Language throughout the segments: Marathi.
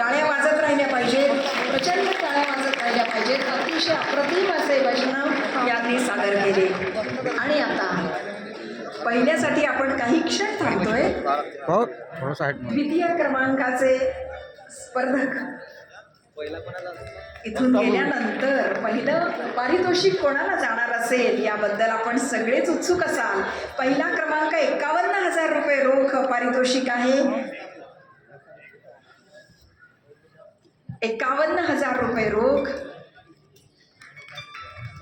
टाळ्या वाजत राहिल्या पाहिजेत, प्रचंड टाळ्या वाजत राहिल्या पाहिजेत. अतिशय अप्रतिम असे भजन यांनी सादर केले. आणि आता पहिल्यासाठी आपण काही क्षण थांबतोय. द्वितीय क्रमांकाचे स्पर्धक इथून गेल्यानंतर पहिलं पारितोषिक कोणाला जाणार असेल याबद्दल आपण सगळेच उत्सुक असाल. पहिला क्रमांक 51,000 रुपये रोख पारितोषिक आहे. 51,000 रुपये रोख.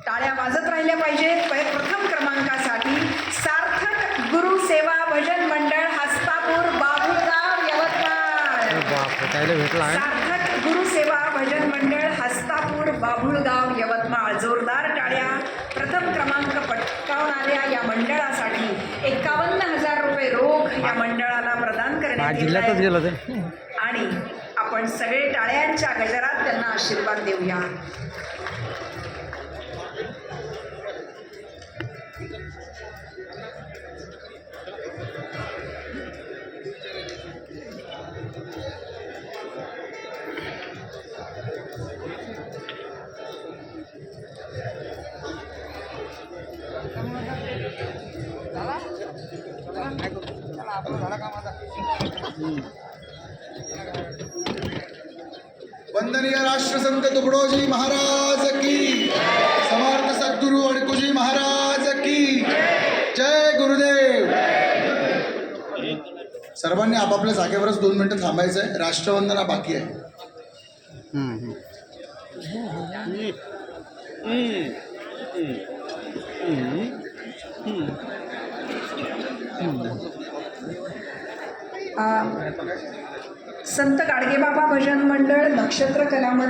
टाळ्या वाजत राहिल्या पाहिजेत. प्रथम क्रमांकासाठी सार्थक गुरु सेवा भजन मंडळ हस्तापूर बाबुळगाव यवतमाळ. सार्थक गुरु सेवा भजन मंडळ हस्तापूर बाबुळगाव यवतमाळ. जोरदार टाळ्या. प्रथम क्रमांक पटकावणाऱ्या या मंडळासाठी 51,000 रुपये रोख या मंडळाला प्रदान करण्यात येत आहे. आणि आपण सगळे टाळ्यांच्या गजरात त्यांना आशीर्वाद देऊया. वंदनीय राष्ट्रसंत तुकडोजी महाराज की, समर्थ सद्गुरु अडकुजी महाराज की जय. गुरुदेव. सर्वांनी आपापल्या जागेवरच 2 मिनिटं थांबायचं आहे. राष्ट्रवंदना बाकी आहे. संत गाडगेबाबा भजन मंडळ नक्षत्र कला